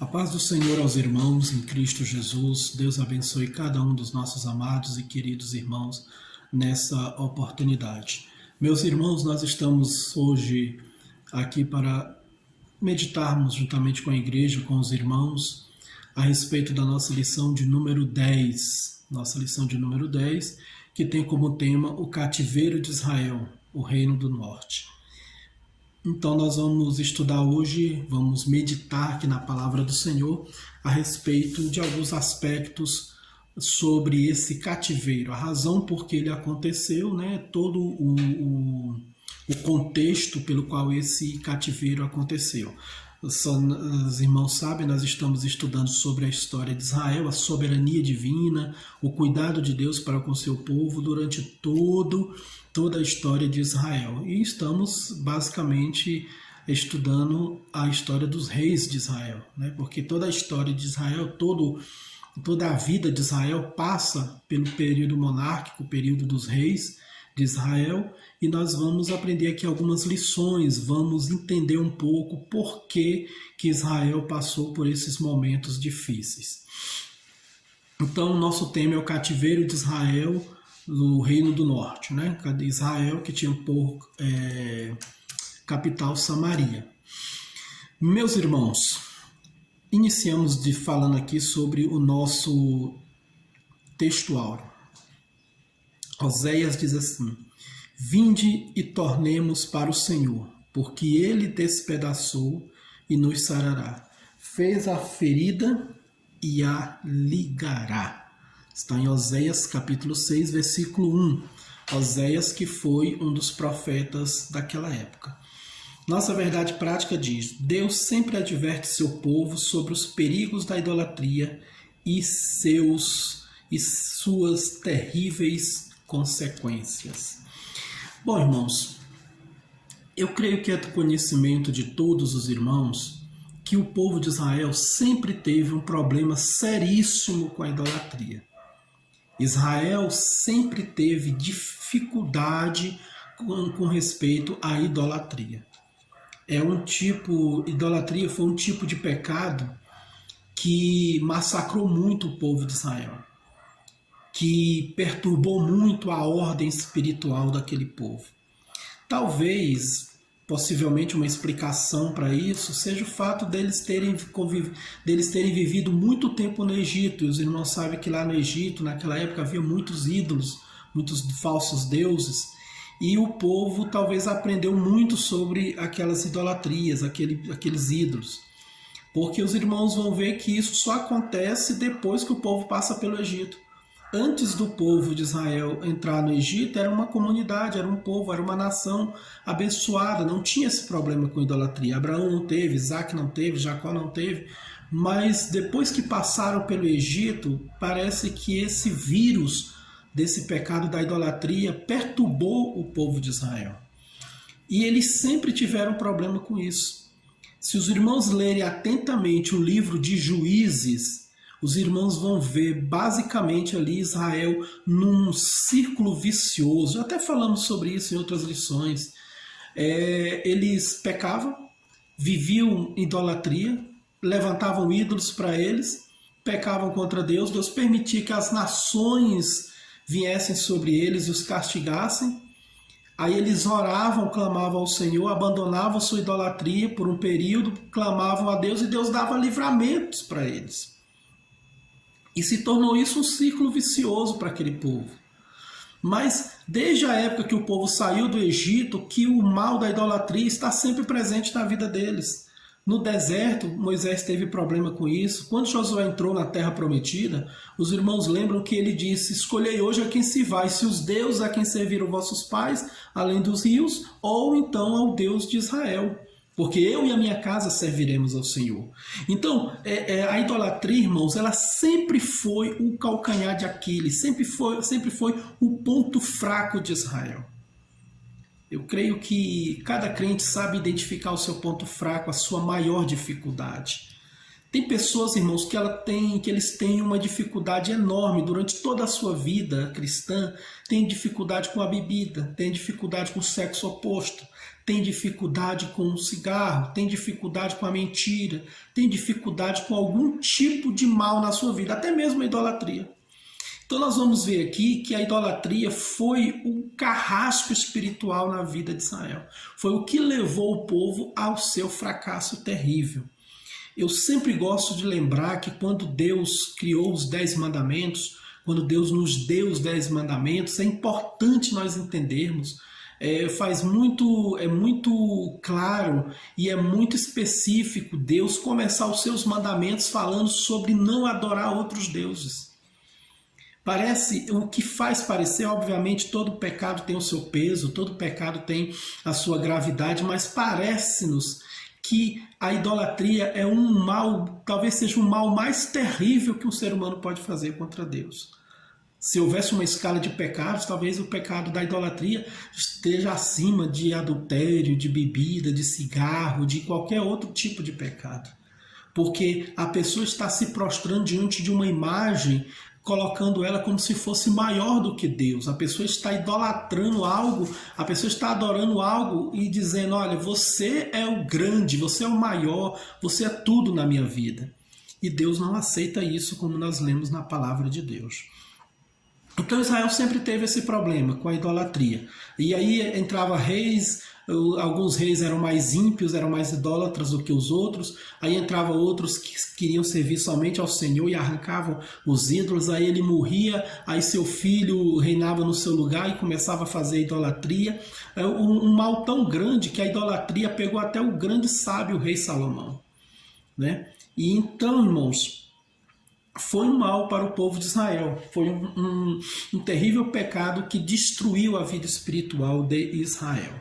A paz do Senhor aos irmãos em Cristo Jesus. Deus abençoe cada um dos nossos amados e queridos irmãos nessa oportunidade. Meus irmãos, nós estamos hoje aqui para meditarmos juntamente com a igreja, com os irmãos, a respeito da nossa lição de número 10. Nossa lição de número 10, que tem como tema o cativeiro de Israel, o reino do norte. Então nós vamos estudar hoje, vamos meditar aqui na palavra do Senhor a respeito de alguns aspectos sobre esse cativeiro, a razão por que ele aconteceu, todo o contexto pelo qual esse cativeiro aconteceu. Os irmãos sabem, nós estamos estudando sobre a história de Israel, a soberania divina, o cuidado de Deus para com seu povo durante toda a história de Israel. E estamos basicamente estudando a história dos reis de Israel, porque toda a história de Israel, toda a vida de Israel passa pelo período monárquico, o período dos reis de Israel, e nós vamos aprender aqui algumas lições, vamos entender um pouco por que Israel passou por esses momentos difíceis. Então, o nosso tema é o cativeiro de Israel no Reino do Norte, Israel que tinha por capital Samaria. Meus irmãos, iniciamos falando aqui sobre o nosso texto áureo. Oséias diz assim: vinde e tornemos para o Senhor, porque Ele despedaçou e nos sarará. Fez a ferida e a ligará. Está em Oséias capítulo 6, versículo 1. Oséias, que foi um dos profetas daquela época. Nossa verdade prática diz: Deus sempre adverte seu povo sobre os perigos da idolatria e suas terríveis consequências. Bom, irmãos, eu creio que é do conhecimento de todos os irmãos que o povo de Israel sempre teve um problema seríssimo com a idolatria. Israel sempre teve dificuldade com respeito à idolatria. Idolatria foi um tipo de pecado que massacrou muito o povo de Israel, que perturbou muito a ordem espiritual daquele povo. Talvez, possivelmente, uma explicação para isso seja o fato deles terem vivido muito tempo no Egito. E os irmãos sabem que lá no Egito, naquela época, havia muitos ídolos, muitos falsos deuses, e o povo talvez aprendeu muito sobre aquelas idolatrias, aqueles ídolos. Porque os irmãos vão ver que isso só acontece depois que o povo passa pelo Egito. Antes do povo de Israel entrar no Egito, era uma comunidade, era um povo, era uma nação abençoada, não tinha esse problema com idolatria. Abraão não teve, Isaac não teve, Jacó não teve, mas depois que passaram pelo Egito, parece que esse vírus desse pecado da idolatria perturbou o povo de Israel. E eles sempre tiveram problema com isso. Se os irmãos lerem atentamente o livro de Juízes, os irmãos vão ver basicamente ali Israel num círculo vicioso. Até falamos sobre isso em outras lições. Eles pecavam, viviam idolatria, levantavam ídolos para eles, pecavam contra Deus. Deus permitia que as nações viessem sobre eles e os castigassem. Aí eles oravam, clamavam ao Senhor, abandonavam sua idolatria por um período, clamavam a Deus e Deus dava livramentos para eles. E se tornou isso um círculo vicioso para aquele povo. Mas desde a época que o povo saiu do Egito, que o mal da idolatria está sempre presente na vida deles. No deserto, Moisés teve problema com isso. Quando Josué entrou na terra prometida, os irmãos lembram que ele disse: escolhei hoje a quem se vai, se os deuses a quem serviram vossos pais, além dos rios, ou então ao Deus de Israel. Porque eu e a minha casa serviremos ao Senhor. Então, a idolatria, irmãos, ela sempre foi o calcanhar de Aquiles, sempre foi o ponto fraco de Israel. Eu creio que cada crente sabe identificar o seu ponto fraco, a sua maior dificuldade. Tem pessoas, irmãos, que eles têm uma dificuldade enorme durante toda a sua vida cristã, tem dificuldade com a bebida, tem dificuldade com o sexo oposto, tem dificuldade com o cigarro, tem dificuldade com a mentira, tem dificuldade com algum tipo de mal na sua vida, até mesmo a idolatria. Então nós vamos ver aqui que a idolatria foi o carrasco espiritual na vida de Israel. Foi o que levou o povo ao seu fracasso terrível. Eu sempre gosto de lembrar que quando Deus criou os 10 mandamentos, quando Deus nos deu os 10 mandamentos, é importante nós entendermos, é muito claro e é muito específico Deus começar os seus mandamentos falando sobre não adorar outros deuses. O que faz parecer, obviamente, todo pecado tem o seu peso, todo pecado tem a sua gravidade, mas parece-nos que a idolatria é um mal, talvez seja o mal mais terrível que um ser humano pode fazer contra Deus. Se houvesse uma escala de pecados, talvez o pecado da idolatria esteja acima de adultério, de bebida, de cigarro, de qualquer outro tipo de pecado. Porque a pessoa está se prostrando diante de uma imagem, colocando ela como se fosse maior do que Deus. A pessoa está idolatrando algo, a pessoa está adorando algo e dizendo, olha, você é o grande, você é o maior, você é tudo na minha vida. E Deus não aceita isso, como nós lemos na palavra de Deus. Então Israel sempre teve esse problema com a idolatria. E aí entrava reis, alguns reis eram mais ímpios, eram mais idólatras do que os outros. Aí entrava outros que queriam servir somente ao Senhor e arrancavam os ídolos. Aí ele morria, aí seu filho reinava no seu lugar e começava a fazer idolatria. Um mal tão grande que a idolatria pegou até o grande sábio rei Salomão, né? E então, irmãos, foi um mal para o povo de Israel, foi um terrível pecado que destruiu a vida espiritual de Israel.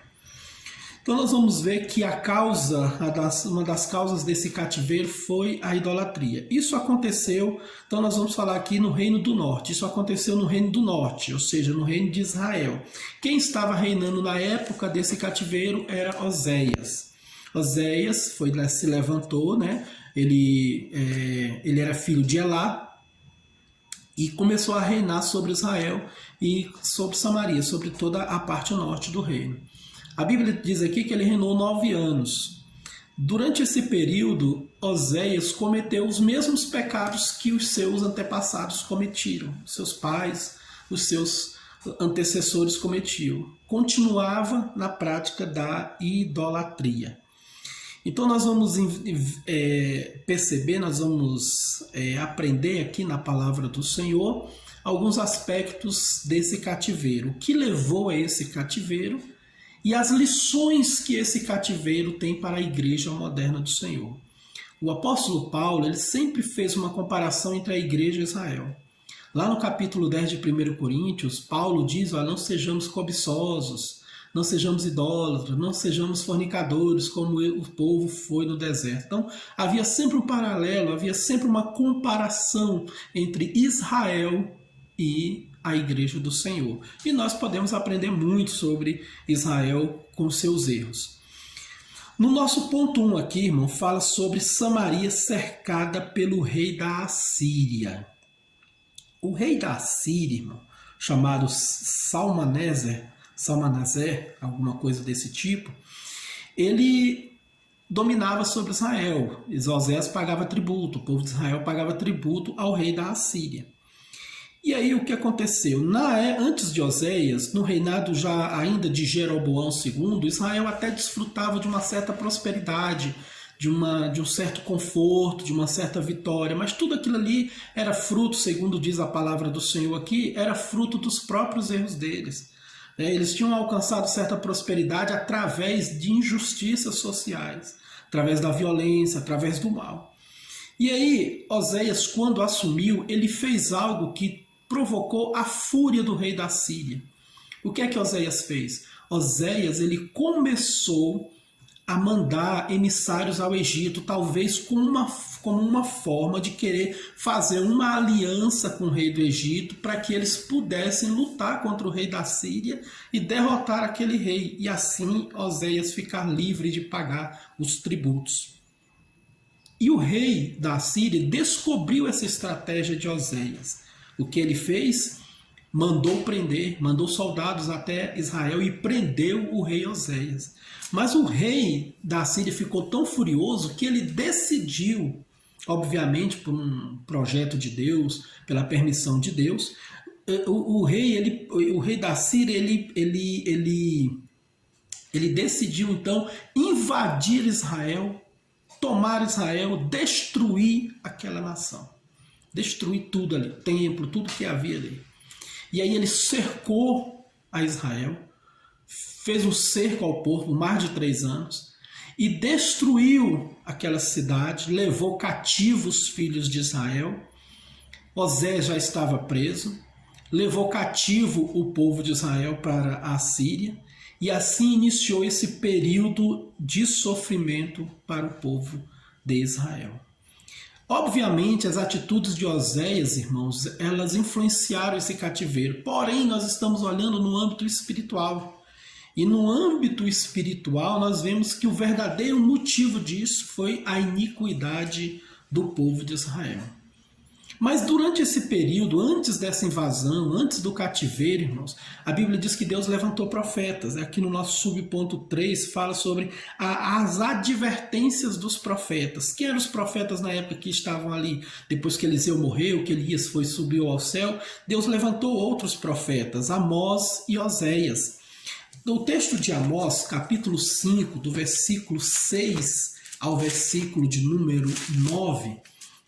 Então nós vamos ver que uma das causas desse cativeiro foi a idolatria. Isso aconteceu, então nós vamos falar aqui no Reino do Norte, isso aconteceu no Reino do Norte, ou seja, no Reino de Israel. Quem estava reinando na época desse cativeiro era Oséias. Oséias se levantou, né? Ele era filho de Elá e começou a reinar sobre Israel e sobre Samaria, sobre toda a parte norte do reino. A Bíblia diz aqui que ele reinou 9 anos. Durante esse período, Oséias cometeu os mesmos pecados que os seus antepassados cometiam, seus pais, os seus antecessores cometiam. Continuava na prática da idolatria. Então nós vamos perceber, nós vamos aprender aqui na palavra do Senhor alguns aspectos desse cativeiro, o que levou a esse cativeiro e as lições que esse cativeiro tem para a igreja moderna do Senhor. O apóstolo Paulo ele sempre fez uma comparação entre a igreja e Israel. Lá no capítulo 10 de 1 Coríntios, Paulo diz, não sejamos cobiçosos, não sejamos idólatras, não sejamos fornicadores, como o povo foi no deserto. Então, havia sempre um paralelo, havia sempre uma comparação entre Israel e a igreja do Senhor. E nós podemos aprender muito sobre Israel com seus erros. No nosso ponto 1 aqui, irmão, fala sobre Samaria cercada pelo rei da Assíria. O rei da Assíria, irmão, chamado Salmaneser, alguma coisa desse tipo, ele dominava sobre Israel. Oséias pagava tributo, o povo de Israel pagava tributo ao rei da Assíria. E aí o que aconteceu? Antes de Oséias, no reinado já ainda de Jeroboão II, Israel até desfrutava de uma certa prosperidade, de um certo conforto, de uma certa vitória, mas tudo aquilo ali era fruto, segundo diz a palavra do Senhor aqui, era fruto dos próprios erros deles. Eles tinham alcançado certa prosperidade através de injustiças sociais, através da violência, através do mal. E aí, Oséias, quando assumiu, ele fez algo que provocou a fúria do rei da Síria. O que é que Oséias fez? Oséias, ele começou a mandar emissários ao Egito, talvez como uma forma de querer fazer uma aliança com o rei do Egito para que eles pudessem lutar contra o rei da Síria e derrotar aquele rei, e assim Oséias ficar livre de pagar os tributos. E o rei da Síria descobriu essa estratégia de Oséias. O que ele fez? mandou prender, mandou soldados até Israel e prendeu o rei Oséias. Mas o rei da Síria ficou tão furioso que ele decidiu, obviamente por um projeto de Deus, pela permissão de Deus, o rei da Síria ele decidiu então invadir Israel, tomar Israel, destruir aquela nação, destruir tudo ali, templo, tudo que havia ali. E aí ele cercou a Israel, fez um cerco ao povo por mais de 3 anos e destruiu aquela cidade, levou cativos os filhos de Israel. Oséias já estava preso, levou cativo o povo de Israel para a Síria e assim iniciou esse período de sofrimento para o povo de Israel. Obviamente, as atitudes de Oséias, irmãos, elas influenciaram esse cativeiro. Porém, nós estamos olhando no âmbito espiritual. E no âmbito espiritual, nós vemos que o verdadeiro motivo disso foi a iniquidade do povo de Israel. Mas durante esse período, antes dessa invasão, antes do cativeiro, irmãos, a Bíblia diz que Deus levantou profetas. Aqui no nosso subponto 3 fala sobre as advertências dos profetas. Quem eram os profetas na época que estavam ali? Depois que Eliseu morreu, que Elias subiu ao céu, Deus levantou outros profetas, Amós e Oséias. No texto de Amós, capítulo 5, do versículo 6 ao versículo de número 9,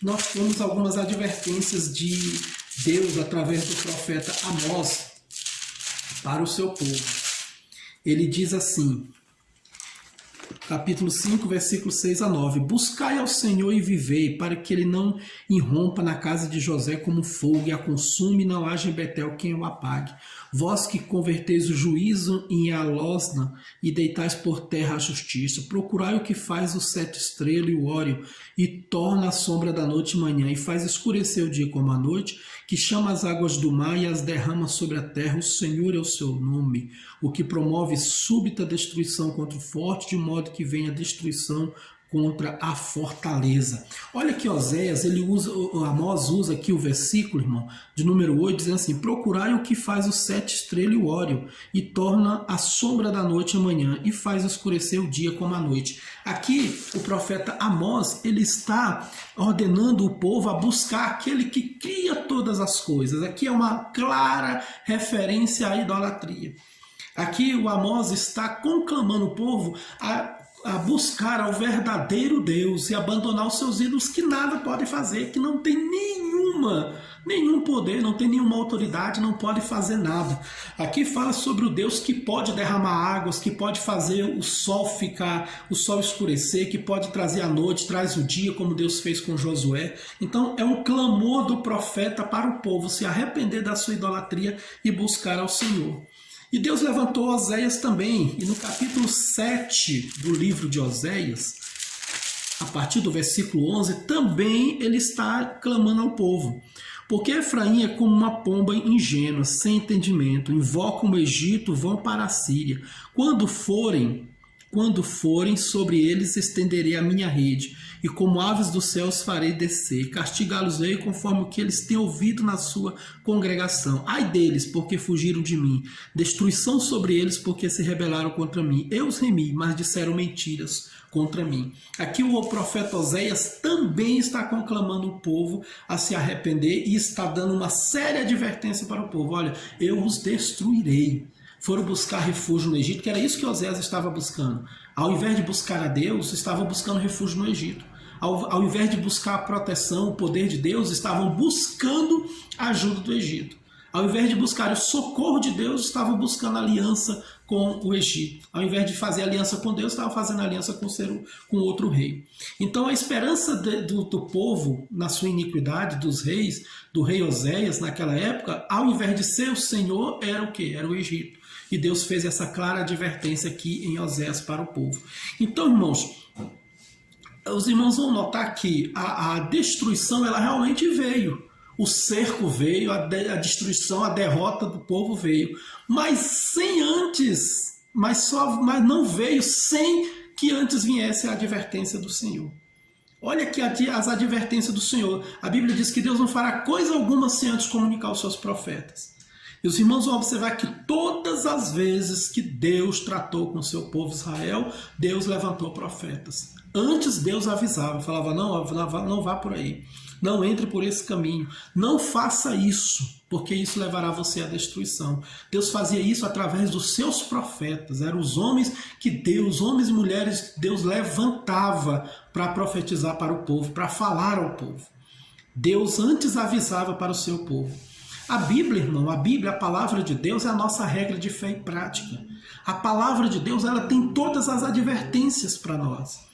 nós temos algumas advertências de Deus através do profeta Amós para o seu povo. Ele diz assim, capítulo 5, versículo 6 a 9: Buscai ao Senhor e vivei, para que ele não irrompa na casa de José como fogo e a consume, e não haja em Betel quem o apague. Vós que converteis o juízo em Alosna e deitais por terra a justiça, procurai o que faz o 7 estrelas e o Órion, e torna a sombra da noite manhã, e faz escurecer o dia como a noite, que chama as águas do mar e as derrama sobre a terra. O Senhor é o seu nome, o que promove súbita destruição contra o forte, de modo que venha a destruição contra a fortaleza. Olha que Oséias, Amós usa aqui o versículo, irmão, de número 8, dizendo assim: procurai o que faz o 7 estrelas e o Órion, e torna a sombra da noite amanhã, e faz escurecer o dia como a noite. Aqui, o profeta Amós, ele está ordenando o povo a buscar aquele que cria todas as coisas. Aqui é uma clara referência à idolatria. Aqui o Amós está conclamando o povo a buscar ao verdadeiro Deus e abandonar os seus ídolos que nada pode fazer, que não tem nenhum poder, não tem nenhuma autoridade, não pode fazer nada. Aqui fala sobre o Deus que pode derramar águas, que pode fazer o sol escurecer, que pode trazer a noite, traz o dia, como Deus fez com Josué. Então é um clamor do profeta para o povo se arrepender da sua idolatria e buscar ao Senhor. E Deus levantou Oséias também, e no capítulo 7 do livro de Oséias, a partir do versículo 11, também ele está clamando ao povo. Porque Efraim é como uma pomba ingênua, sem entendimento, invocam o Egito, vão para a Síria. Quando forem, sobre eles estenderei a minha rede, e como aves dos céus farei descer, castigá-los-ei conforme o que eles têm ouvido na sua congregação. Ai deles, porque fugiram de mim, destruição sobre eles, porque se rebelaram contra mim. Eu os remi, mas disseram mentiras contra mim. Aqui o profeta Oséias também está conclamando o povo a se arrepender e está dando uma séria advertência para o povo. Olha, eu os destruirei. Foram buscar refúgio no Egito, que era isso que Oséias estava buscando. Ao invés de buscar a Deus, estavam buscando refúgio no Egito. Ao invés de buscar a proteção, o poder de Deus, estavam buscando a ajuda do Egito. Ao invés de buscar o socorro de Deus, estavam buscando aliança com o Egito. Ao invés de fazer aliança com Deus, estavam fazendo aliança com outro rei. Então a esperança do povo na sua iniquidade, dos reis, do rei Oséias naquela época, ao invés de ser o Senhor, era o quê? Era o Egito. E Deus fez essa clara advertência aqui em Oséias para o povo. Então, irmãos, os irmãos vão notar que a destruição ela realmente veio. O cerco veio, a destruição, a derrota do povo veio. Mas não veio sem que antes viesse a advertência do Senhor. Olha aqui as advertências do Senhor. A Bíblia diz que Deus não fará coisa alguma sem antes comunicar aos seus profetas. E os irmãos vão observar que todas as vezes que Deus tratou com o seu povo Israel, Deus levantou profetas. Antes Deus avisava, falava, não vá por aí, não entre por esse caminho, não faça isso, porque isso levará você à destruição. Deus fazia isso através dos seus profetas, eram os homens que Deus, homens e mulheres, Deus levantava para profetizar para o povo, para falar ao povo. Deus antes avisava para o seu povo. A Bíblia, irmão, a Bíblia, a palavra de Deus é a nossa regra de fé e prática. A palavra de Deus, ela tem todas as advertências para nós.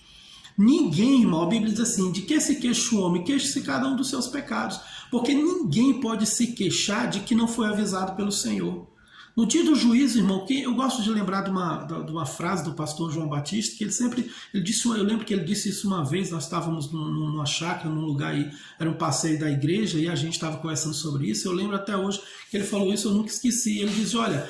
Ninguém, irmão, a Bíblia diz assim, de que se queixa o homem, queixe-se cada um dos seus pecados. Porque ninguém pode se queixar de que não foi avisado pelo Senhor. No dia do juízo, irmão, que eu gosto de lembrar de uma frase do pastor João Batista, que ele disse, eu lembro que ele disse isso uma vez, nós estávamos numa chácara, num lugar aí, era um passeio da igreja, e a gente estava conversando sobre isso, eu lembro até hoje que ele falou isso, eu nunca esqueci. Ele disse, olha,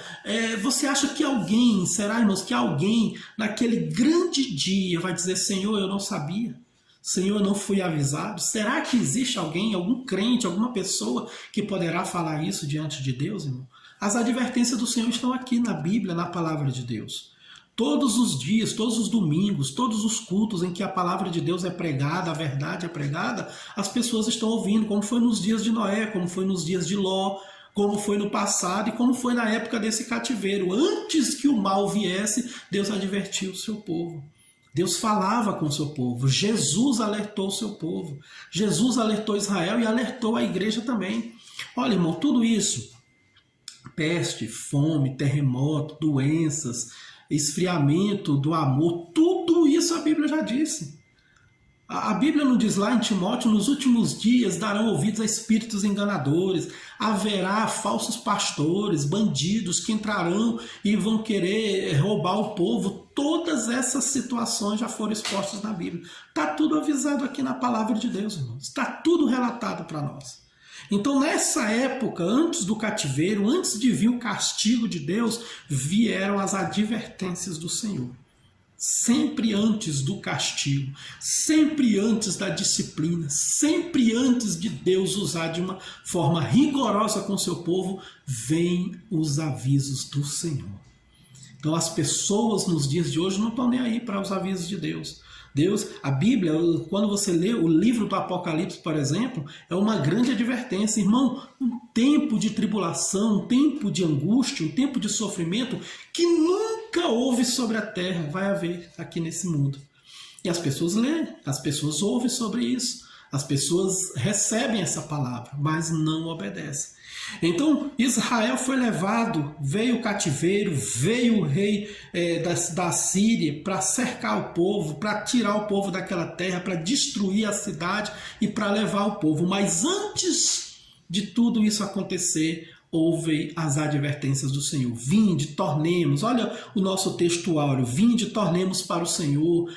você acha que alguém, será, irmãos, que alguém naquele grande dia vai dizer, Senhor, eu não sabia? Senhor, eu não fui avisado? Será que existe alguém, algum crente, alguma pessoa que poderá falar isso diante de Deus, irmão? As advertências do Senhor estão aqui na Bíblia, na palavra de Deus. Todos os dias, todos os domingos, todos os cultos em que a palavra de Deus é pregada, a verdade é pregada, as pessoas estão ouvindo, como foi nos dias de Noé, como foi nos dias de Ló, como foi no passado e como foi na época desse cativeiro. Antes que o mal viesse, Deus advertiu o seu povo. Deus falava com o seu povo. Jesus alertou o seu povo. Jesus alertou Israel e alertou a igreja também. Olha, irmão, tudo isso, peste, fome, terremoto, doenças, esfriamento do amor, tudo isso a Bíblia já disse. A Bíblia não diz lá em Timóteo, nos últimos dias darão ouvidos a espíritos enganadores, haverá falsos pastores, bandidos que entrarão e vão querer roubar o povo. Todas essas situações já foram expostas na Bíblia. Está tudo avisado aqui na palavra de Deus, irmãos. Está tudo relatado para nós. Então, nessa época, antes do cativeiro, antes de vir o castigo de Deus, vieram as advertências do Senhor. Sempre antes do castigo, sempre antes da disciplina, sempre antes de Deus usar de uma forma rigorosa com o seu povo, vêm os avisos do Senhor. Então, as pessoas nos dias de hoje não estão nem aí para os avisos de Deus. A Bíblia, quando você lê o livro do Apocalipse, por exemplo, é uma grande advertência. Irmão, um tempo de tribulação, um tempo de angústia, um tempo de sofrimento que nunca houve sobre a terra, vai haver aqui nesse mundo. E as pessoas leem, as pessoas ouvem sobre isso, as pessoas recebem essa palavra, mas não obedecem. Então Israel foi levado, veio o cativeiro, veio o rei da Síria para cercar o povo, para tirar o povo daquela terra, para destruir a cidade e para levar o povo. Mas antes de tudo isso acontecer, houve as advertências do Senhor. Vinde, tornemos, olha o nosso textuário, vinde, tornemos para o Senhor.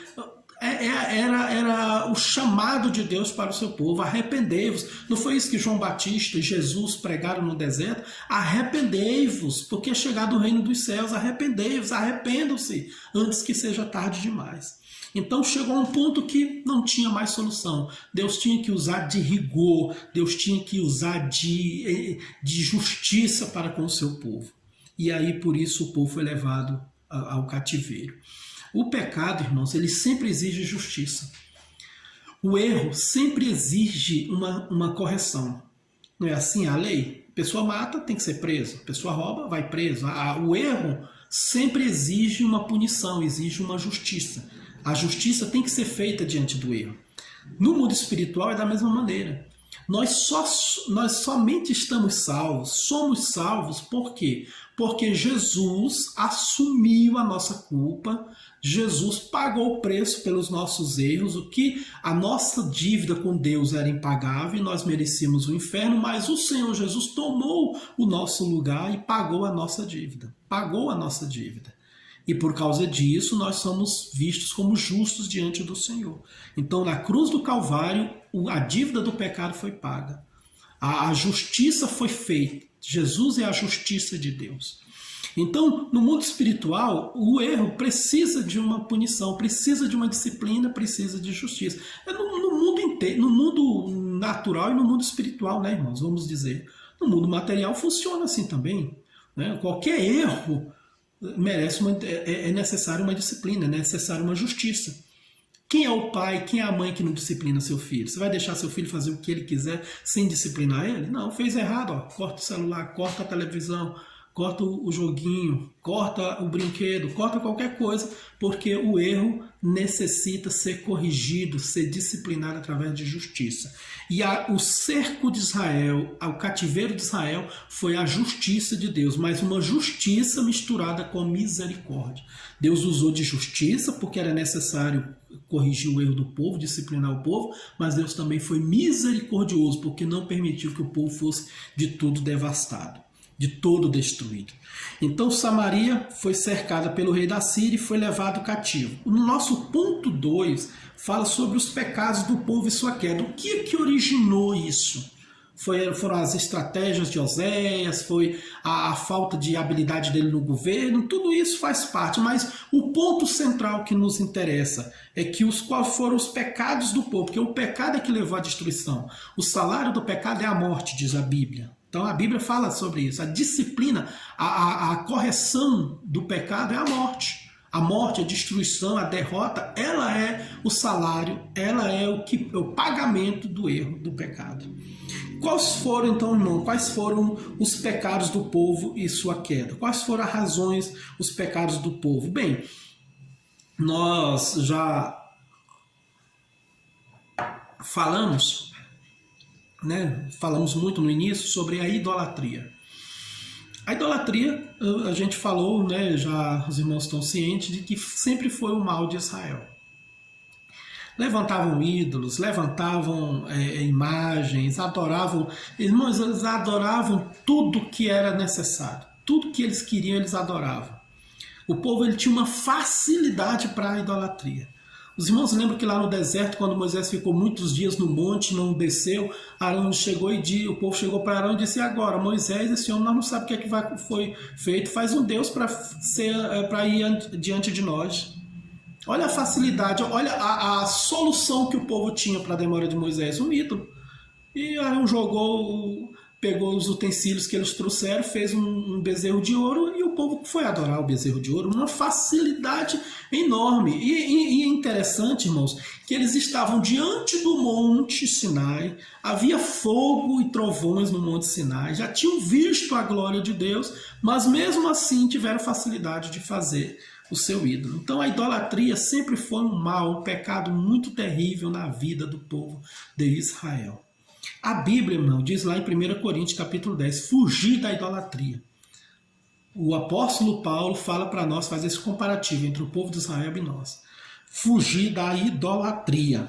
Era o chamado de Deus para o seu povo, arrependei-vos. Não foi isso que João Batista e Jesus pregaram no deserto? Arrependei-vos, porque é chegado o reino dos céus, arrependei-vos, arrependam-se, antes que seja tarde demais. Então chegou a um ponto que não tinha mais solução. Deus tinha que usar de rigor, Deus tinha que usar de justiça para com o seu povo. E aí por isso o povo foi levado ao cativeiro. O pecado, irmãos, ele sempre exige justiça. O erro sempre exige uma correção. Não é assim a lei? A pessoa mata, tem que ser preso. A pessoa rouba, vai preso. O erro sempre exige uma punição, exige uma justiça. A justiça tem que ser feita diante do erro. No mundo espiritual é da mesma maneira. Nós somente estamos salvos, somos salvos por quê? Porque Jesus assumiu a nossa culpa, Jesus pagou o preço pelos nossos erros, o que a nossa dívida com Deus era impagável e nós merecíamos o inferno, mas o Senhor Jesus tomou o nosso lugar e pagou a nossa dívida, E por causa disso nós somos vistos como justos diante do Senhor. Então na cruz do Calvário a dívida do pecado foi paga. A justiça foi feita. Jesus é a justiça de Deus. Então, no mundo espiritual, o erro precisa de uma punição, precisa de uma disciplina, precisa de justiça. É no mundo inteiro, no mundo natural e no mundo espiritual, né, irmãos? Vamos dizer. No mundo material funciona assim também. Né? Qualquer erro merece é necessário uma disciplina, é necessário uma justiça. Quem é o pai, quem é a mãe que não disciplina seu filho? Você vai deixar seu filho fazer o que ele quiser sem disciplinar ele? Não, fez errado, ó, corta o celular, corta a televisão, corta o joguinho, corta o brinquedo, corta qualquer coisa, porque o erro necessita ser corrigido, ser disciplinado através de justiça. E o cerco de Israel, o cativeiro de Israel foi a justiça de Deus, mas uma justiça misturada com misericórdia. Deus usou de justiça porque era necessário corrigir o erro do povo, disciplinar o povo, mas Deus também foi misericordioso porque não permitiu que o povo fosse de tudo devastado, de todo destruído. Então Samaria foi cercada pelo rei da Síria e foi levado cativo. No nosso ponto 2 fala sobre os pecados do povo e sua queda. O que originou isso? Foram as estratégias de Oséias, foi a falta de habilidade dele no governo, tudo isso faz parte, mas o ponto central que nos interessa é que quais foram os pecados do povo, porque o pecado é que levou à destruição. O salário do pecado é a morte, diz a Bíblia. Então a Bíblia fala sobre isso. A disciplina, a correção do pecado é a morte. A morte, a destruição, a derrota, ela é o salário, ela é o pagamento do erro, do pecado. Quais foram, então, irmão, quais foram os pecados do povo e sua queda? Quais foram as razões, os pecados do povo? Bem, nós já falamos, né? Falamos muito no início sobre a idolatria. A idolatria, a gente falou, né? Já os irmãos estão cientes de que sempre foi o mal de Israel. Levantavam ídolos, levantavam imagens, adoravam. Irmãos, eles adoravam tudo que era necessário. Tudo que eles queriam, eles adoravam. O povo ele tinha uma facilidade para a idolatria. Os irmãos lembram que lá no deserto, quando Moisés ficou muitos dias no monte, não desceu, Arão chegou o povo chegou para Arão e disse: agora, Moisés, esse homem, nós não sabemos o que é que foi feito, faz um Deus para ir diante de nós. Olha a facilidade, olha a solução que o povo tinha para a demora de Moisés, um ídolo. E Arão pegou os utensílios que eles trouxeram, fez um bezerro de ouro e o povo foi adorar o bezerro de ouro. Uma facilidade enorme. E é interessante, irmãos, que eles estavam diante do Monte Sinai, havia fogo e trovões no Monte Sinai, já tinham visto a glória de Deus, mas mesmo assim tiveram facilidade de fazer o seu ídolo. Então a idolatria sempre foi um mal, um pecado muito terrível na vida do povo de Israel. A Bíblia, irmão, diz lá em 1 Coríntios capítulo 10, fugir da idolatria. O apóstolo Paulo fala para nós, faz esse comparativo entre o povo de Israel e nós. Fugir da idolatria.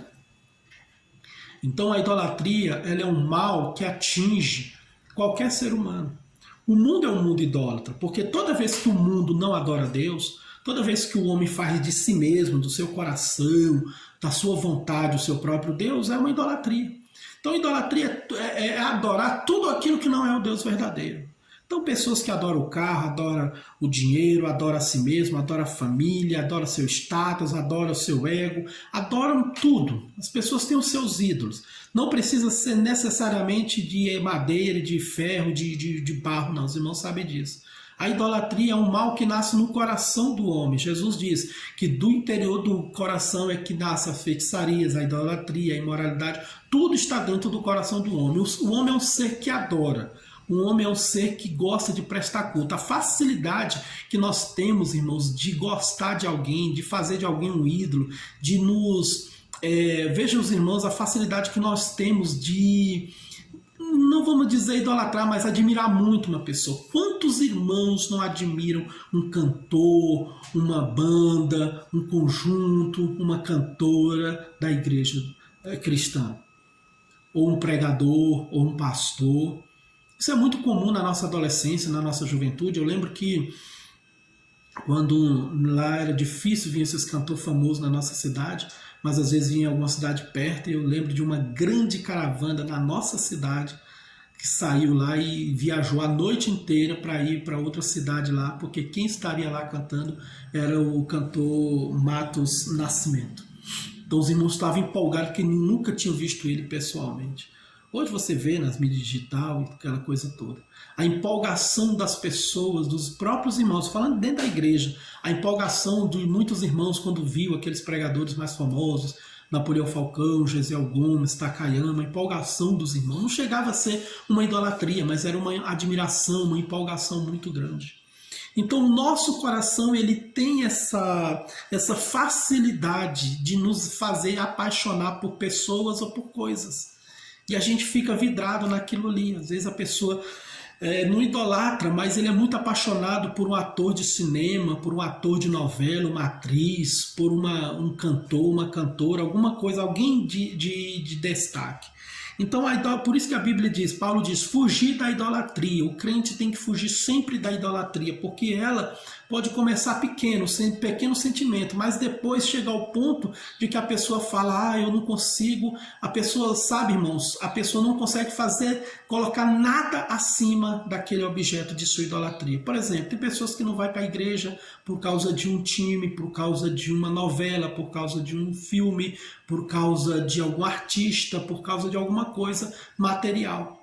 Então a idolatria ela é um mal que atinge qualquer ser humano. O mundo é um mundo idólatra, porque toda vez que o mundo não adora a Deus, toda vez que o homem faz de si mesmo, do seu coração, da sua vontade, o seu próprio Deus, é uma idolatria. Então, idolatria é adorar tudo aquilo que não é o Deus verdadeiro. Então, pessoas que adoram o carro, adoram o dinheiro, adoram a si mesmo, adoram a família, adoram seu status, adoram o seu ego, adoram tudo. As pessoas têm os seus ídolos. Não precisa ser necessariamente de madeira, de ferro, de barro, não. Os irmãos sabem disso. A idolatria é um mal que nasce no coração do homem. Jesus diz que do interior do coração é que nasce as feitiçarias, a idolatria, a imoralidade. Tudo está dentro do coração do homem. O homem é um ser que adora. O homem é um ser que gosta de prestar culto. A facilidade que nós temos, irmãos, de gostar de alguém, de fazer de alguém um ídolo, de nos... vejam os irmãos, a facilidade que nós temos de... não vamos dizer idolatrar, mas admirar muito uma pessoa. Quantos irmãos não admiram um cantor, uma banda, um conjunto, uma cantora da igreja cristã? Ou um pregador, ou um pastor. Isso é muito comum na nossa adolescência, na nossa juventude. Eu lembro que quando lá era difícil vir esses cantores famosos na nossa cidade, mas às vezes vinha em alguma cidade perto, e eu lembro de uma grande caravana na nossa cidade que saiu lá e viajou a noite inteira para ir para outra cidade lá, porque quem estaria lá cantando era o cantor Matos Nascimento. Então os irmãos estavam empolgados porque nunca tinham visto ele pessoalmente. Hoje você vê nas mídias digital, aquela coisa toda. A empolgação das pessoas, dos próprios irmãos, falando dentro da igreja, a empolgação de muitos irmãos quando viu aqueles pregadores mais famosos, Napoleão Falcão, Gesiel Gomes, Takayama, a empolgação dos irmãos. Não chegava a ser uma idolatria, mas era uma admiração, uma empolgação muito grande. Então o nosso coração ele tem essa facilidade de nos fazer apaixonar por pessoas ou por coisas. E a gente fica vidrado naquilo ali. Às vezes a pessoa não idolatra, mas ele é muito apaixonado por um ator de cinema, por um ator de novela, uma atriz, por um cantor, uma cantora, alguma coisa, alguém de destaque. Então, por isso que a Bíblia diz, Paulo diz, fugir da idolatria. O crente tem que fugir sempre da idolatria, porque ela pode começar pequeno sentimento, mas depois chega ao ponto de que a pessoa fala, eu não consigo. A pessoa, sabe, irmãos, a pessoa não consegue colocar nada acima daquele objeto de sua idolatria. Por exemplo, tem pessoas que não vão para a igreja por causa de um time, por causa de uma novela, por causa de um filme, por causa de algum artista, por causa de alguma coisa material.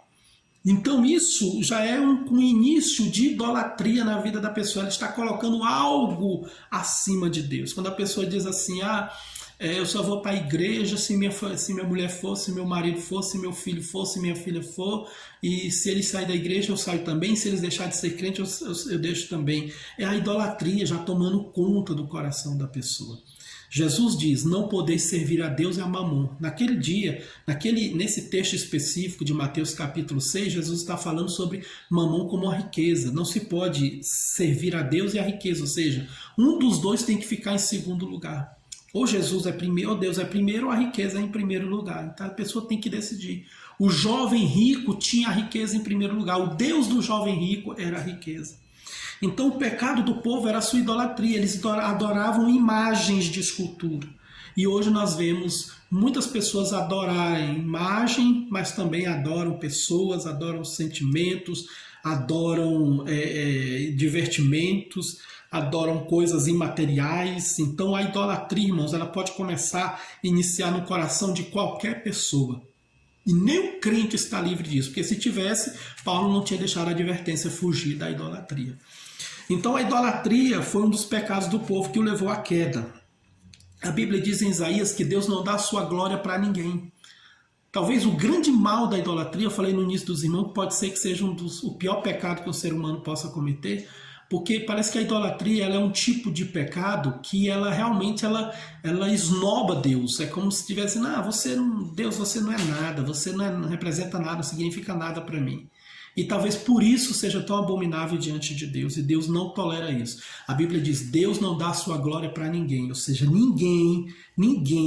Então isso já é um início de idolatria na vida da pessoa. Ela está colocando algo acima de Deus. Quando a pessoa diz assim, eu só vou para a igreja se minha mulher for, se meu marido for, se meu filho for, se minha filha for, e se eles saírem da igreja eu saio também, se eles deixarem de ser crente eu deixo também. É a idolatria já tomando conta do coração da pessoa. Jesus diz, não podeis servir a Deus e a Mamon. Naquele dia, nesse texto específico de Mateus capítulo 6, Jesus está falando sobre Mamon como uma riqueza. Não se pode servir a Deus e a riqueza, ou seja, um dos dois tem que ficar em segundo lugar. Ou Jesus é primeiro, ou Deus é primeiro, ou a riqueza é em primeiro lugar. Então a pessoa tem que decidir. O jovem rico tinha a riqueza em primeiro lugar. O Deus do jovem rico era a riqueza. Então o pecado do povo era a sua idolatria, eles adoravam imagens de escultura. E hoje nós vemos muitas pessoas adorarem imagem, mas também adoram pessoas, adoram sentimentos, adoram divertimentos, adoram coisas imateriais. Então a idolatria, irmãos, ela pode iniciar no coração de qualquer pessoa. E nem o crente está livre disso, porque se tivesse, Paulo não tinha deixado a advertência fugir da idolatria. Então a idolatria foi um dos pecados do povo que o levou à queda. A Bíblia diz em Isaías que Deus não dá a sua glória para ninguém. Talvez o grande mal da idolatria, eu falei no início dos irmãos, pode ser que seja o pior pecado que o ser humano possa cometer, porque parece que a idolatria ela é um tipo de pecado que ela realmente ela esnoba Deus. É como se estivesse dizendo, Deus, você não é nada, você não representa nada, não significa nada para mim. E talvez por isso seja tão abominável diante de Deus, e Deus não tolera isso. A Bíblia diz, Deus não dá a sua glória para ninguém, ou seja, ninguém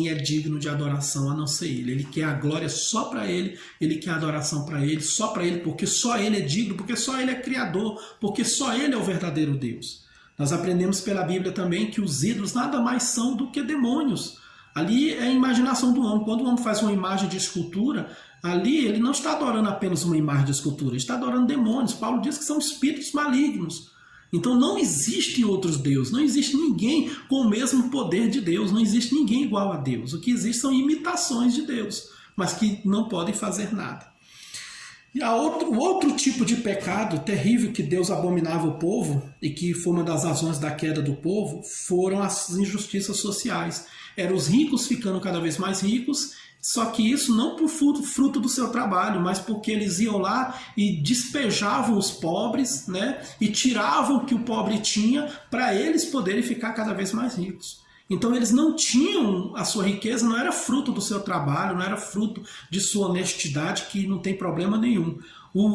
é digno de adoração a não ser Ele. Ele quer a glória só para Ele, Ele quer a adoração para Ele, só para Ele, porque só Ele é digno, porque só Ele é criador, porque só Ele é o verdadeiro Deus. Nós aprendemos pela Bíblia também que os ídolos nada mais são do que demônios. Ali é a imaginação do homem. Quando o homem faz uma imagem de escultura, ali ele não está adorando apenas uma imagem de escultura, ele está adorando demônios. Paulo diz que são espíritos malignos. Então não existem outros deuses, não existe ninguém com o mesmo poder de Deus, não existe ninguém igual a Deus. O que existe são imitações de Deus, mas que não podem fazer nada. E outro tipo de pecado terrível que Deus abominava o povo, e que foi uma das razões da queda do povo, foram as injustiças sociais. Eram os ricos ficando cada vez mais ricos, só que isso não por fruto do seu trabalho, mas porque eles iam lá e despejavam os pobres, né, e tiravam o que o pobre tinha para eles poderem ficar cada vez mais ricos. Então eles não tinham, a sua riqueza não era fruto do seu trabalho, não era fruto de sua honestidade, que não tem problema nenhum.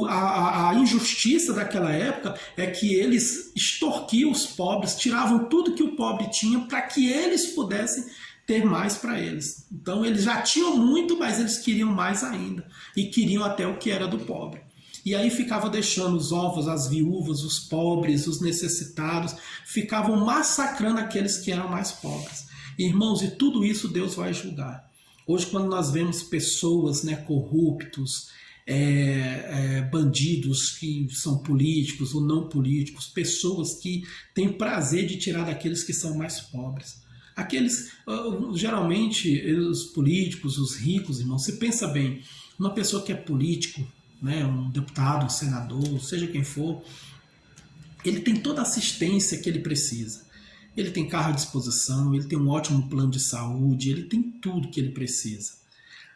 A injustiça daquela época é que eles extorquiam os pobres, tiravam tudo que o pobre tinha para que eles pudessem ter mais para eles. Então eles já tinham muito, mas eles queriam mais ainda. E queriam até o que era do pobre. E aí ficava deixando os órfãos, as viúvas, os pobres, os necessitados, ficavam massacrando aqueles que eram mais pobres. Irmãos, e tudo isso Deus vai julgar. Hoje, quando nós vemos pessoas, né, corruptos, bandidos que são políticos ou não políticos, pessoas que têm prazer de tirar daqueles que são mais pobres. Geralmente, os políticos, os ricos, irmãos, você pensa bem, Uma pessoa que é político, né, um deputado, um senador, seja quem for, ele tem toda a assistência que ele precisa. Ele tem carro à disposição, ele tem um ótimo plano de saúde, ele tem tudo que ele precisa.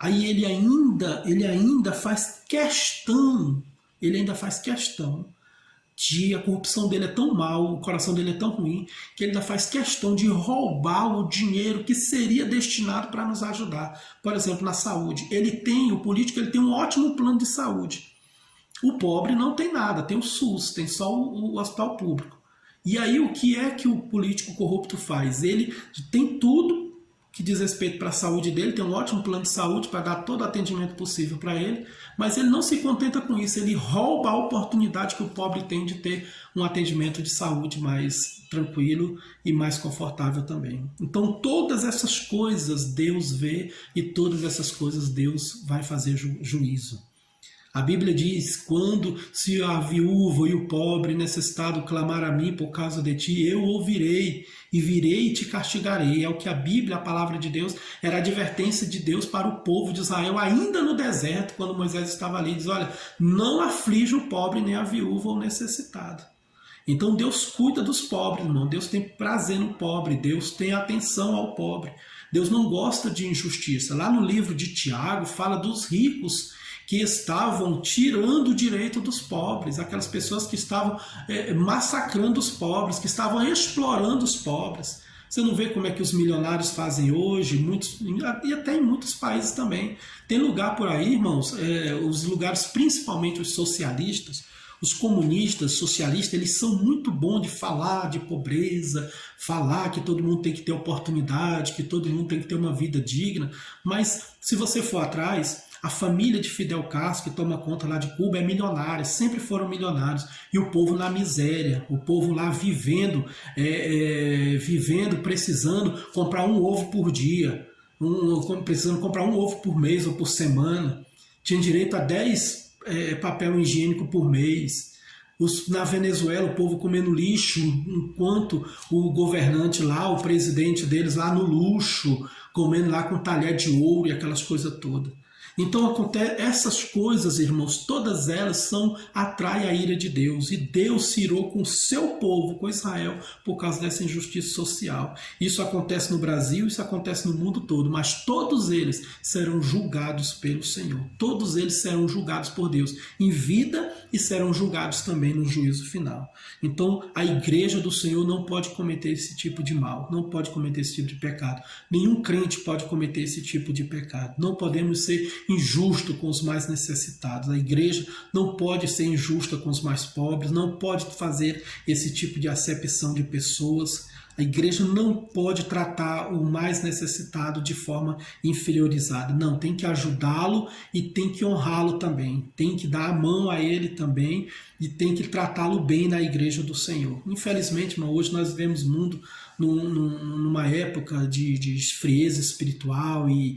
Aí ele ainda faz questão, de a corrupção dele é tão mal, o coração dele é tão ruim, que ele ainda faz questão de roubar o dinheiro que seria destinado para nos ajudar. Por exemplo, na saúde. O político ele tem um ótimo plano de saúde. O pobre não tem nada, tem o SUS, tem só o hospital público. E aí o que é que o político corrupto faz? Ele tem tudo que diz respeito para a saúde dele, tem um ótimo plano de saúde para dar todo o atendimento possível para ele, mas ele não se contenta com isso, ele rouba a oportunidade que o pobre tem de ter um atendimento de saúde mais tranquilo e mais confortável também. Então todas essas coisas Deus vê e todas essas coisas Deus vai fazer juízo. A Bíblia diz, se a viúva e o pobre necessitado clamar a mim por causa de ti, eu ouvirei e virei e te castigarei. É o que a Bíblia, a palavra de Deus, era a advertência de Deus para o povo de Israel, ainda no deserto, quando Moisés estava ali, diz, olha, não aflige o pobre nem a viúva ou o necessitado. Então Deus cuida dos pobres, irmão. Deus tem prazer no pobre, Deus tem atenção ao pobre. Deus não gosta de injustiça. Lá no livro de Tiago fala dos ricos que estavam tirando o direito dos pobres, aquelas pessoas que estavam massacrando os pobres, que estavam explorando os pobres. Você não vê como é que os milionários fazem hoje, e até em muitos países também. Tem lugar por aí, irmãos, os lugares, principalmente os socialistas, os comunistas, socialistas, eles são muito bons de falar de pobreza, falar que todo mundo tem que ter oportunidade, que todo mundo tem que ter uma vida digna, mas se você for atrás, a família de Fidel Castro, que toma conta lá de Cuba, é milionária, sempre foram milionários. E o povo na miséria, o povo lá vivendo, precisando comprar um ovo por dia, precisando comprar um ovo por mês ou por semana. Tinha direito a 10 papel higiênico por mês. Na Venezuela, o povo comendo lixo, enquanto o governante lá, o presidente deles lá no luxo, comendo lá com talher de ouro e aquelas coisas todas. Então essas coisas, irmãos, todas elas atraem a ira de Deus. E Deus se irou com o seu povo, com Israel, por causa dessa injustiça social. Isso acontece no Brasil, isso acontece no mundo todo, mas todos eles serão julgados pelo Senhor. Todos eles serão julgados por Deus em vida e serão julgados também no juízo final. Então a igreja do Senhor não pode cometer esse tipo de mal, não pode cometer esse tipo de pecado. Nenhum crente pode cometer esse tipo de pecado. Não podemos ser injusto com os mais necessitados. A igreja não pode ser injusta com os mais pobres, não pode fazer esse tipo de acepção de pessoas. A igreja não pode tratar o mais necessitado de forma inferiorizada. Não, tem que ajudá-lo e tem que honrá-lo também. Tem que dar a mão a ele também e tem que tratá-lo bem na igreja do Senhor. Infelizmente, irmão, hoje nós vivemos numa época de frieza espiritual e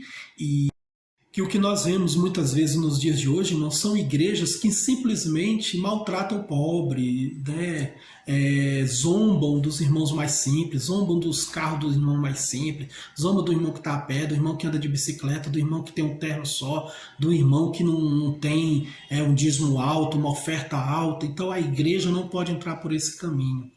que o que nós vemos muitas vezes nos dias de hoje, irmãos, são igrejas que simplesmente maltratam o pobre, né? Zombam dos irmãos mais simples, zombam dos carros do irmão mais simples, zombam do irmão que está a pé, do irmão que anda de bicicleta, do irmão que tem um terno só, do irmão que não tem um dízimo alto, uma oferta alta. Então a igreja não pode entrar por esse caminho.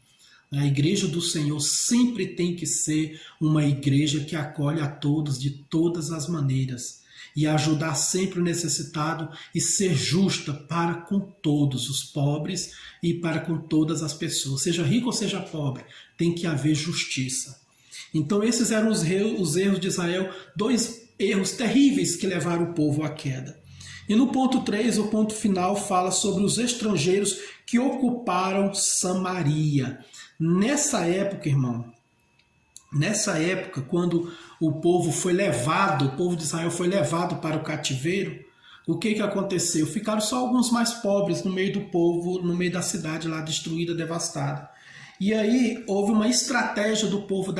A igreja do Senhor sempre tem que ser uma igreja que acolhe a todos de todas as maneiras e ajudar sempre o necessitado e ser justa para com todos os pobres e para com todas as pessoas, seja rico ou seja pobre, tem que haver justiça. Então esses eram os erros de Israel, 2 erros terríveis que levaram o povo à queda. E no ponto 3, o ponto final, fala sobre os estrangeiros que ocuparam Samaria. Nessa época, irmão, quando o povo de Israel foi levado para o cativeiro, o que aconteceu? Ficaram só alguns mais pobres no meio do povo, no meio da cidade lá destruída, devastada. E aí houve uma estratégia do povo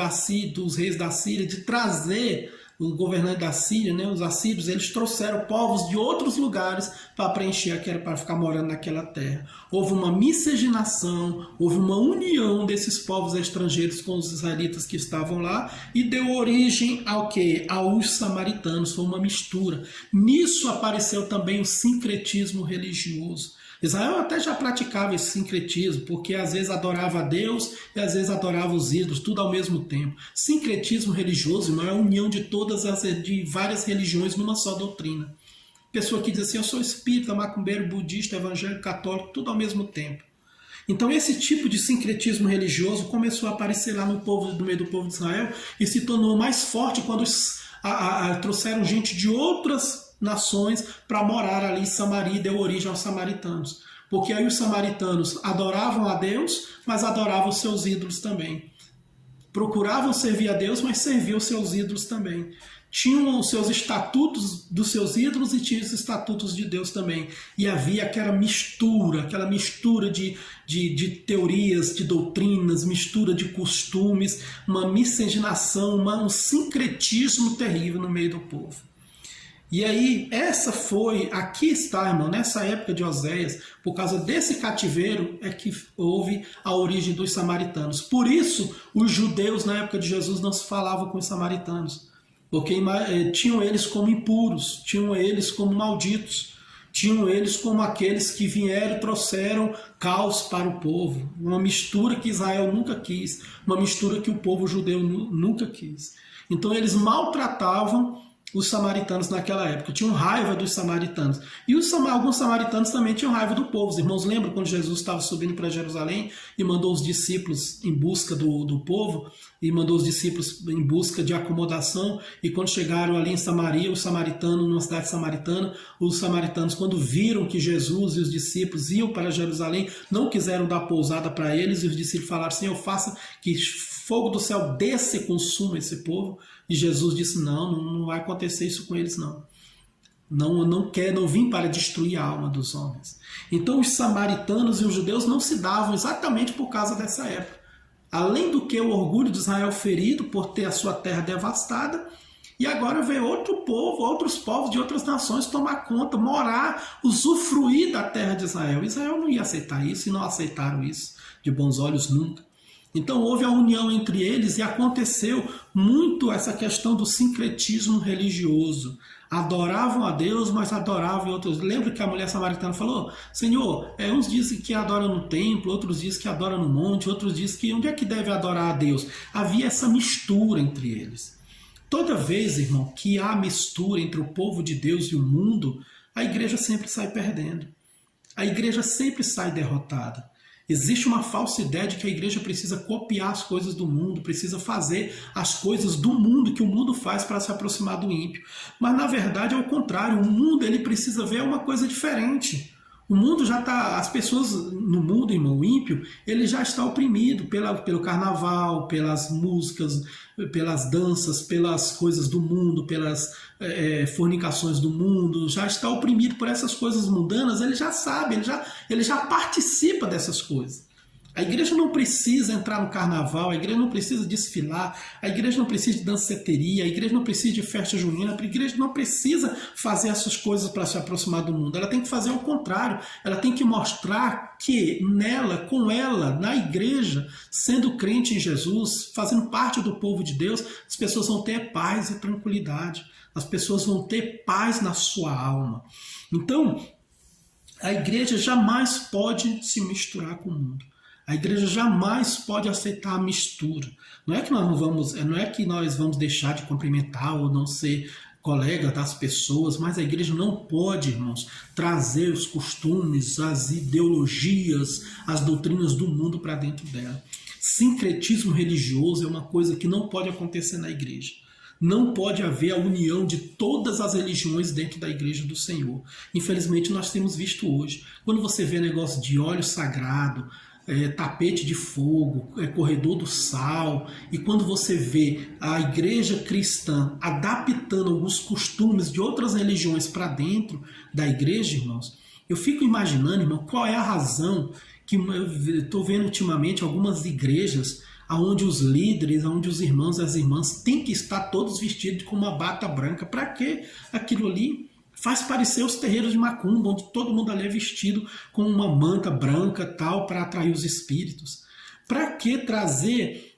dos reis da Síria de trazer o governante da Síria, né, os assírios, eles trouxeram povos de outros lugares para preencher para ficar morando naquela terra. Houve uma miscigenação, houve uma união desses povos estrangeiros com os israelitas que estavam lá e deu origem ao quê? Aos samaritanos, foi uma mistura. Nisso apareceu também o sincretismo religioso. Israel até já praticava esse sincretismo, porque às vezes adorava a Deus e às vezes adorava os ídolos, tudo ao mesmo tempo. Sincretismo religioso, irmão, é a união de várias religiões numa só doutrina. Pessoa que diz assim, eu sou espírita, macumbeiro, budista, evangélico, católico, tudo ao mesmo tempo. Então esse tipo de sincretismo religioso começou a aparecer lá no meio do povo de Israel e se tornou mais forte quando trouxeram gente de outras nações para morar ali em Samaria e deu origem aos samaritanos. Porque aí os samaritanos adoravam a Deus, mas adoravam os seus ídolos também. Procuravam servir a Deus, mas serviam os seus ídolos também. Tinham os seus estatutos dos seus ídolos e tinham os estatutos de Deus também. E havia aquela mistura de teorias, de doutrinas, mistura de costumes, uma miscigenação, um sincretismo terrível no meio do povo. E aí, aqui está, irmão, nessa época de Oséias, por causa desse cativeiro, é que houve a origem dos samaritanos. Por isso, os judeus, na época de Jesus, não se falavam com os samaritanos, porque tinham eles como impuros, tinham eles como malditos, tinham eles como aqueles que vieram e trouxeram caos para o povo. Uma mistura que Israel nunca quis, uma mistura que o povo judeu nunca quis. Então, eles maltratavam os samaritanos naquela época, tinham raiva dos samaritanos. E alguns samaritanos também tinham raiva do povo. Os irmãos lembram quando Jesus estava subindo para Jerusalém e mandou os discípulos em busca do povo, e mandou os discípulos em busca de acomodação, e quando chegaram ali em Samaria, os samaritanos, numa cidade samaritana, os samaritanos, quando viram que Jesus e os discípulos iam para Jerusalém, não quiseram dar pousada para eles, e os discípulos falaram, Senhor, faça que fogo do céu desça e consuma esse povo. E Jesus disse, não vai acontecer isso com eles, não. Não vim para destruir a alma dos homens. Então os samaritanos e os judeus não se davam exatamente por causa dessa época. Além do que o orgulho de Israel ferido por ter a sua terra devastada, e agora vê outro povo, outros povos de outras nações tomar conta, morar, usufruir da terra de Israel. Israel não ia aceitar isso e não aceitaram isso de bons olhos nunca. Então houve a união entre eles e aconteceu muito essa questão do sincretismo religioso. Adoravam a Deus, mas adoravam outros. Lembra que a mulher samaritana falou, Senhor, uns dizem que adoram no templo, outros dizem que adoram no monte, outros dizem que onde é que deve adorar a Deus? Havia essa mistura entre eles. Toda vez, irmão, que há mistura entre o povo de Deus e o mundo, a igreja sempre sai perdendo. A igreja sempre sai derrotada. Existe uma falsa ideia de que a igreja precisa copiar as coisas do mundo, precisa fazer as coisas do mundo que o mundo faz para se aproximar do ímpio. Mas na verdade é o contrário, o mundo ele precisa ver uma coisa diferente. O mundo já está, as pessoas no mundo, irmão, o ímpio, ele já está oprimido pelo carnaval, pelas músicas, pelas danças, pelas coisas do mundo, pelas fornicações do mundo, já está oprimido por essas coisas mundanas, ele já sabe, ele já participa dessas coisas. A igreja não precisa entrar no carnaval, a igreja não precisa desfilar, a igreja não precisa de danceteria, a igreja não precisa de festa junina, a igreja não precisa fazer essas coisas para se aproximar do mundo. Ela tem que fazer o contrário, ela tem que mostrar que nela, com ela, na igreja, sendo crente em Jesus, fazendo parte do povo de Deus, as pessoas vão ter paz e tranquilidade, as pessoas vão ter paz na sua alma. Então, a igreja jamais pode se misturar com o mundo. A igreja jamais pode aceitar a mistura. Não é que nós vamos deixar de cumprimentar ou não ser colega das pessoas, mas a igreja não pode, irmãos, trazer os costumes, as ideologias, as doutrinas do mundo para dentro dela. Sincretismo religioso é uma coisa que não pode acontecer na igreja. Não pode haver a união de todas as religiões dentro da igreja do Senhor. Infelizmente, nós temos visto hoje. Quando você vê negócio de óleo sagrado, tapete de fogo, corredor do sal, e quando você vê a igreja cristã adaptando alguns costumes de outras religiões para dentro da igreja, irmãos, eu fico imaginando, irmão, qual é a razão que eu estou vendo ultimamente algumas igrejas onde os líderes, onde os irmãos e as irmãs têm que estar todos vestidos com uma bata branca. Para que aquilo ali? Faz parecer os terreiros de macumba, onde todo mundo ali é vestido com uma manta branca tal, para atrair os espíritos. Para que trazer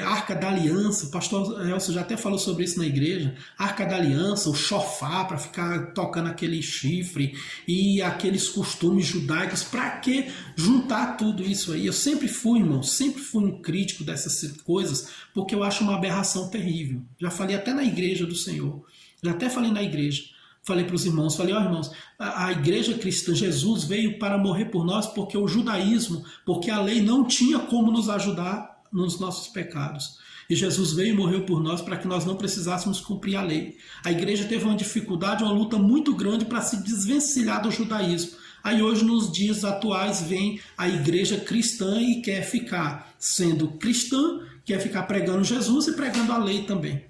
Arca da Aliança? O pastor Elcio já até falou sobre isso na igreja. Arca da Aliança, o chofar para ficar tocando aquele chifre e aqueles costumes judaicos. Para que juntar tudo isso aí? Eu sempre fui, irmão, sempre fui um crítico dessas coisas, porque eu acho uma aberração terrível. Já falei até na igreja do Senhor. Já até falei na igreja. Falei para os irmãos, falei, irmãos, a igreja cristã, Jesus veio para morrer por nós porque o judaísmo, porque a lei não tinha como nos ajudar nos nossos pecados. E Jesus veio e morreu por nós para que nós não precisássemos cumprir a lei. A igreja teve uma dificuldade, uma luta muito grande para se desvencilhar do judaísmo. Aí hoje, nos dias atuais, vem a igreja cristã e quer ficar sendo cristã, quer ficar pregando Jesus e pregando a lei também.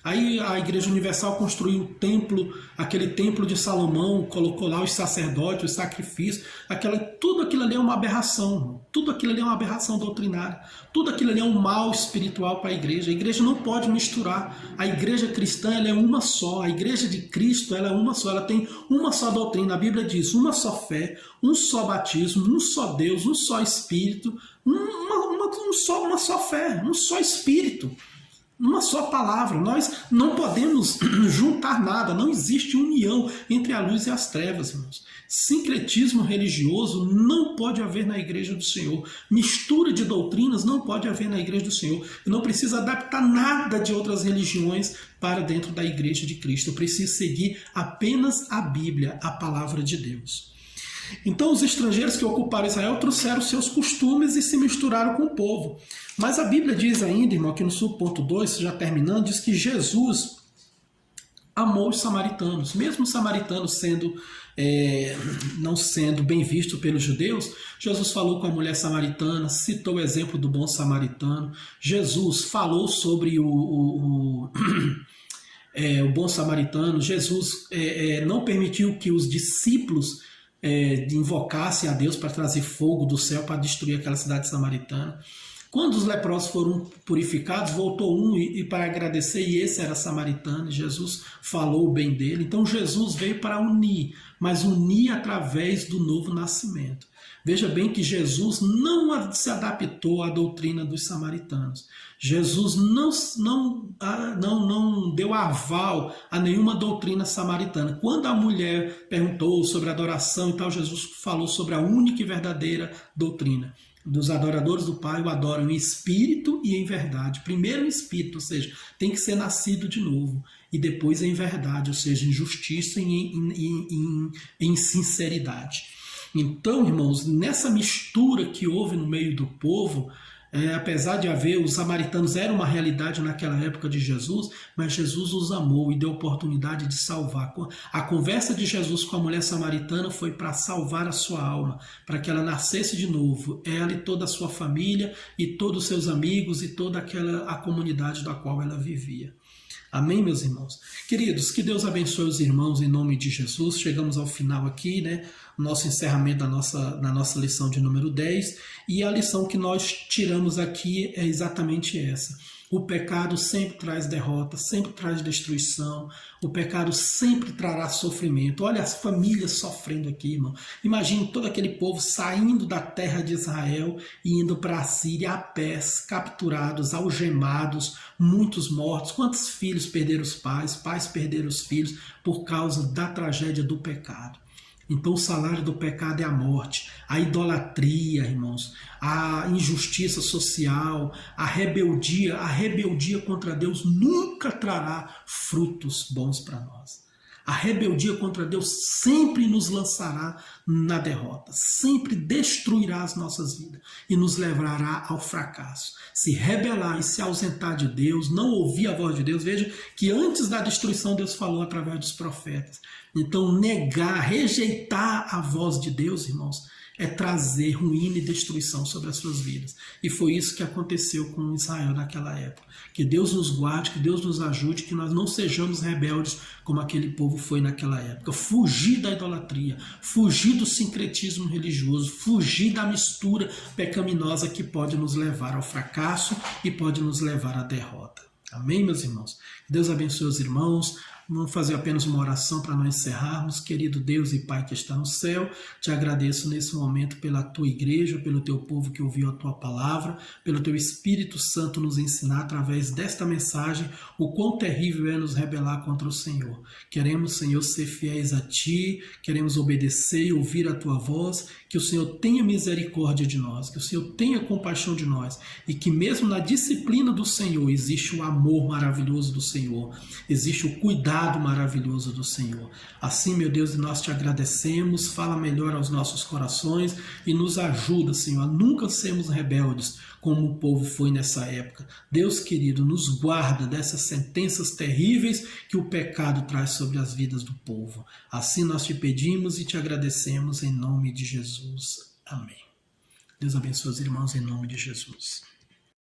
Aí a Igreja Universal construiu o templo, aquele templo de Salomão, colocou lá os sacerdotes, os sacrifícios, tudo aquilo ali é uma aberração, tudo aquilo ali é uma aberração doutrinária, tudo aquilo ali é um mal espiritual para a igreja. A igreja não pode misturar. A igreja cristã ela é uma só, a igreja de Cristo ela é uma só, ela tem uma só doutrina. A Bíblia diz uma só fé, um só batismo, um só Deus, um só Espírito, uma só fé, um só Espírito. Uma só palavra. Nós não podemos juntar nada, não existe união entre a luz e as trevas, irmãos. Sincretismo religioso não pode haver na igreja do Senhor. Mistura de doutrinas não pode haver na igreja do Senhor. Eu não preciso adaptar nada de outras religiões para dentro da igreja de Cristo. Eu preciso seguir apenas a Bíblia, a palavra de Deus. Então os estrangeiros que ocuparam Israel trouxeram seus costumes e se misturaram com o povo. Mas a Bíblia diz ainda, irmão, aqui no subponto 2, já terminando, diz que Jesus amou os samaritanos. Mesmo os samaritanos não sendo bem visto pelos judeus, Jesus falou com a mulher samaritana, citou o exemplo do bom samaritano. Jesus falou sobre o bom samaritano. Jesus não permitiu que os discípulos invocassem a Deus para trazer fogo do céu para destruir aquela cidade samaritana. Quando os leprosos foram purificados, voltou um e para agradecer, e esse era samaritano, e Jesus falou bem dele. Então Jesus veio para unir, mas unir através do novo nascimento. Veja bem que Jesus não se adaptou à doutrina dos samaritanos. Jesus não deu aval a nenhuma doutrina samaritana. Quando a mulher perguntou sobre adoração e tal, Jesus falou sobre a única e verdadeira doutrina. Dos adoradores do Pai o adoram em espírito e em verdade. Primeiro em espírito, ou seja, tem que ser nascido de novo. E depois em verdade, ou seja, em justiça e em sinceridade. Então, irmãos, nessa mistura que houve no meio do povo, apesar de haver, os samaritanos eram uma realidade naquela época de Jesus, mas Jesus os amou e deu oportunidade de salvar. A conversa de Jesus com a mulher samaritana foi para salvar a sua alma, para que ela nascesse de novo, ela e toda a sua família, e todos os seus amigos, e toda a comunidade da qual ela vivia. Amém, meus irmãos? Queridos, que Deus abençoe os irmãos em nome de Jesus. Chegamos ao final aqui, né? Nosso encerramento da nossa lição de número 10. E a lição que nós tiramos aqui é exatamente essa. O pecado sempre traz derrota, sempre traz destruição. O pecado sempre trará sofrimento. Olha as famílias sofrendo aqui, irmão. Imagine todo aquele povo saindo da terra de Israel e indo para a Síria a pés, capturados, algemados, muitos mortos. Quantos filhos perderam os pais, pais perderam os filhos por causa da tragédia do pecado. Então o salário do pecado é a morte, a idolatria, irmãos, a injustiça social, a rebeldia contra Deus nunca trará frutos bons para nós. A rebeldia contra Deus sempre nos lançará na derrota, sempre destruirá as nossas vidas e nos levará ao fracasso. Se rebelar e se ausentar de Deus, não ouvir a voz de Deus, veja que antes da destruição Deus falou através dos profetas. Então negar, rejeitar a voz de Deus, irmãos, é trazer ruína e destruição sobre as suas vidas. E foi isso que aconteceu com Israel naquela época. Que Deus nos guarde, que Deus nos ajude, que nós não sejamos rebeldes como aquele povo foi naquela época. Fugir da idolatria, fugir do sincretismo religioso, fugir da mistura pecaminosa que pode nos levar ao fracasso e pode nos levar à derrota. Amém, meus irmãos? Deus abençoe os irmãos. Vamos fazer apenas uma oração para nós encerrarmos. Querido Deus e Pai que está no céu, te agradeço nesse momento pela tua igreja, pelo teu povo que ouviu a tua palavra, pelo teu Espírito Santo nos ensinar através desta mensagem o quão terrível é nos rebelar contra o Senhor. Queremos, Senhor, ser fiéis a ti, queremos obedecer e ouvir a tua voz, que o Senhor tenha misericórdia de nós, que o Senhor tenha compaixão de nós e que mesmo na disciplina do Senhor existe o amor maravilhoso do Senhor, existe o cuidado maravilhoso do Senhor. Assim, meu Deus, nós te agradecemos, fala melhor aos nossos corações e nos ajuda, Senhor, a nunca sermos rebeldes como o povo foi nessa época. Deus querido, nos guarda dessas sentenças terríveis que o pecado traz sobre as vidas do povo. Assim nós te pedimos e te agradecemos em nome de Jesus. Amém. Deus abençoe os irmãos em nome de Jesus.